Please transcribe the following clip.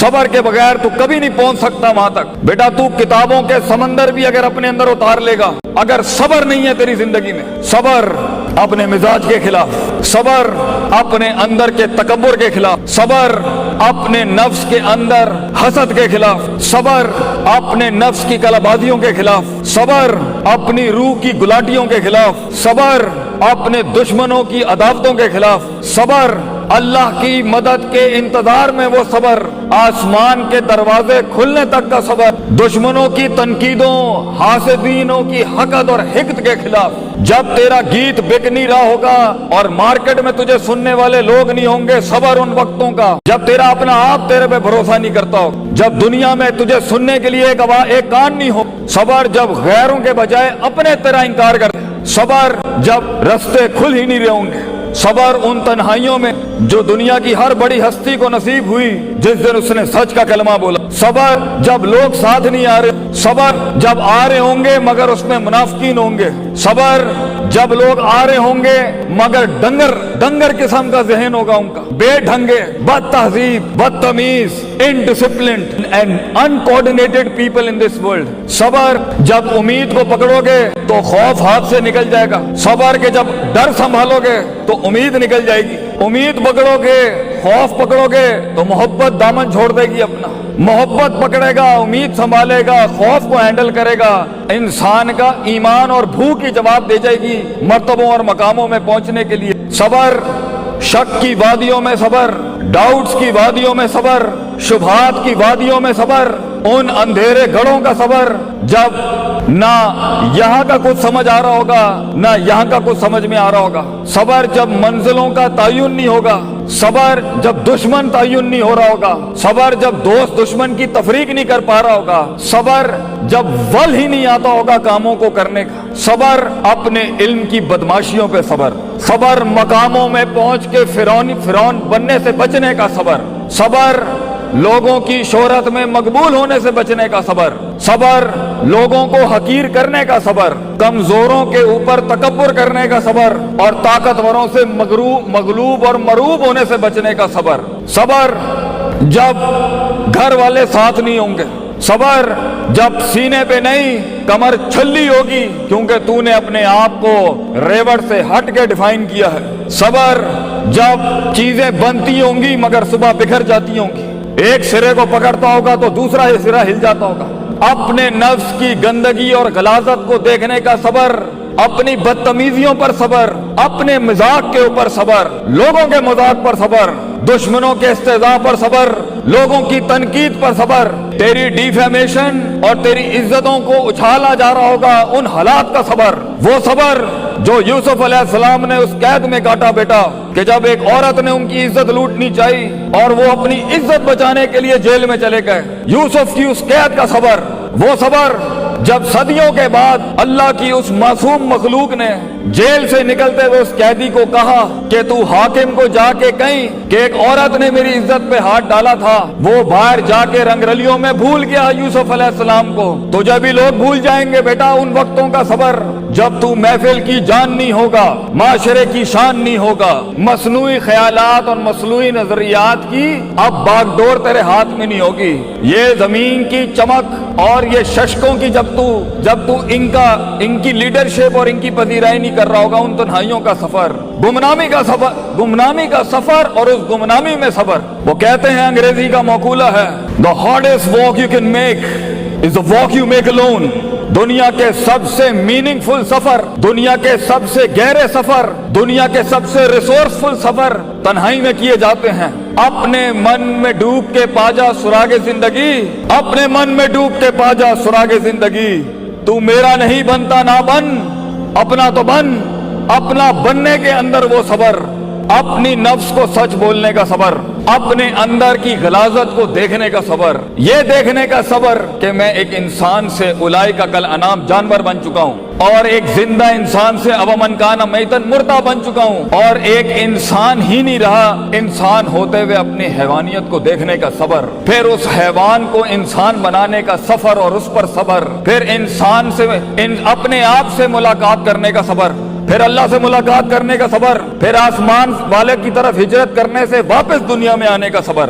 صبر کے بغیر تو کبھی نہیں پہنچ سکتا وہاں تک۔ بیٹا تو کتابوں کے سمندر بھی اگر اپنے اندر اتار لے گا، اگر صبر نہیں ہے تیری زندگی میں، صبر اپنے مزاج کے خلاف، صبر اپنے اندر کے تکبر کے خلاف، صبر اپنے نفس کے اندر حسد کے خلاف، صبر اپنے نفس کی کلابازیوں کے خلاف، صبر اپنی روح کی گلاٹیوں کے خلاف، صبر اپنے دشمنوں کی عداوتوں کے خلاف، صبر اللہ کی مدد کے انتظار میں وہ صبر، آسمان کے دروازے کھلنے تک کا صبر، دشمنوں کی تنقیدوں، حاسدینوں کی حقد اور حقد کے خلاف۔ جب تیرا گیت بک نہیں رہا ہوگا اور مارکیٹ میں تجھے سننے والے لوگ نہیں ہوں گے، صبر ان وقتوں کا جب تیرا اپنا آپ تیرے پہ بھروسہ نہیں کرتا ہو، جب دنیا میں تجھے سننے کے لیے ایک کان نہیں ہو، صبر جب غیروں کے بجائے اپنے تیرا انکار کرتے، صبر جب رستے کھل ہی نہیں رہے ہوں گے، صبر ان تنہائیوں میں جو دنیا کی ہر بڑی ہستی کو نصیب ہوئی جس دن اس نے سچ کا کلمہ بولا، صبر جب لوگ ساتھ نہیں آ رہے، صبر جب آ رہے ہوں گے مگر اس میں منافقین ہوں گے، صبر جب لوگ آ رہے ہوں گے مگر ڈنگر قسم کا ذہن ہوگا ان کا، بے ڈھنگے، بد تہذیب، بدتمیز، undisciplined and uncoordinated people in this world. صبر جب امید کو پکڑو گے تو خوف ہاتھ سے نکل جائے گا، صبر کے جب ڈر سنبھالو گے تو امید نکل جائے گی، امید پکڑو گے، خوف پکڑو گے تو محبت دامن چھوڑ دے گی اپنا، محبت پکڑے گا، امید سنبھالے گا، خوف کو ہینڈل کرے گا، انسان کا ایمان اور بھوک کی جواب دے جائے گی مرتبوں اور مقاموں میں پہنچنے کے لیے۔ صبر شک کی وادیوں میں صبر، ڈاؤٹس کی وادیوں میں صبر، شبہات کی وادیوں میں صبر، ان اندھیرے گڑھوں کا صبر جب نہ یہاں کا کچھ سمجھ آ رہا ہوگا نہ یہاں کا کچھ سمجھ میں آ رہا ہوگا، صبر جب منزلوں کا تعین نہیں ہوگا، صبر جب دشمن تعین نہیں ہو رہا ہوگا، صبر جب دوست دشمن کی تفریق نہیں کر پا رہا ہوگا، صبر جب ول ہی نہیں آتا ہوگا کاموں کو کرنے کا، صبر اپنے علم کی بدماشیوں پہ صبر، صبر مقاموں میں پہنچ کے فرعون بننے سے بچنے کا صبر، صبر لوگوں کی شہرت میں مقبول ہونے سے بچنے کا صبر، صبر لوگوں کو حقیر کرنے کا صبر، کمزوروں کے اوپر تکبر کرنے کا صبر اور طاقتوروں سے مغلوب اور مروب ہونے سے بچنے کا صبر، صبر جب گھر والے ساتھ نہیں ہوں گے، صبر جب سینے پہ نہیں کمر چھلی ہوگی کیونکہ تو نے اپنے آپ کو ریوڑ سے ہٹ کے ڈیفائن کیا ہے، صبر جب چیزیں بنتی ہوں گی مگر صبح بکھر جاتی ہوں گی، ایک سرے کو پکڑتا ہوگا تو دوسرا ہی سرا ہل جاتا ہوگا، اپنے نفس کی گندگی اور غلاظت کو دیکھنے کا صبر، اپنی بدتمیزیوں پر صبر، اپنے مذاق کے اوپر صبر، لوگوں کے مذاق پر صبر، دشمنوں کے استہزاء پر صبر، لوگوں کی تنقید پر صبر، تیری ڈیفیمیشن اور تیری عزتوں کو اچھالا جا رہا ہوگا ان حالات کا صبر، وہ صبر جو یوسف علیہ السلام نے اس قید میں کاٹا بیٹا کہ جب ایک عورت نے ان کی عزت لوٹنی چاہی اور وہ اپنی عزت بچانے کے لیے جیل میں چلے گئے، یوسف کی اس قید کا صبر، وہ صبر جب صدیوں کے بعد اللہ کی اس معصوم مخلوق نے جیل سے نکلتے ہوئے اس قیدی کو کہا کہ تو حاکم کو جا کے کہیں کہ ایک عورت نے میری عزت پہ ہاتھ ڈالا تھا، وہ باہر جا کے رنگ رلیوں میں بھول گیا یوسف علیہ السلام کو، تو جب بھی لوگ بھول جائیں گے بیٹا ان وقتوں کا صبر جب تو محفل کی جان نہیں ہوگا، معاشرے کی شان نہیں ہوگا، مصنوعی خیالات اور مصنوعی نظریات کی اب باغ ڈور تیرے ہاتھ میں نہیں ہوگی، یہ زمین کی چمک اور یہ ششکوں کی جب تو ان کی لیڈرشپ اور ان کی پذیرائی نہیں کر رہا ہوگا، ان تنہائیوں کا سفر، گمنامی کا سفر اور اس گمنامی میں صبر۔ وہ کہتے ہیں انگریزی کا مقولہ ہے the hardest walk you can make is the walk you make alone۔ دنیا کے سب سے میننگ فل سفر، دنیا کے سب سے گہرے سفر، دنیا کے سب سے ریسورسفل سفر تنہائی میں کیے جاتے ہیں۔ اپنے من میں ڈوب کے پاجا سراغ زندگی، اپنے من میں ڈوب کے پاجا سراغ زندگی، تو میرا نہیں بنتا نہ بن، اپنا تو بن، اپنا بننے کے اندر وہ صبر، اپنی نفس کو سچ بولنے کا صبر، اپنے اندر کی غلاظت کو دیکھنے کا صبر، یہ دیکھنے کا صبر کہ میں ایک انسان سے اولئک کل انعام جانور بن چکا ہوں اور ایک زندہ انسان سے اومن کان میتن مردہ بن چکا ہوں، اور ایک انسان ہی نہیں رہا، انسان ہوتے ہوئے اپنی حیوانیت کو دیکھنے کا صبر، پھر اس حیوان کو انسان بنانے کا سفر اور اس پر صبر، پھر انسان سے اپنے آپ سے ملاقات کرنے کا صبر، پھر اللہ سے ملاقات کرنے کا صبر، پھر آسمان والے کی طرف ہجرت کرنے سے واپس دنیا میں آنے کا صبر،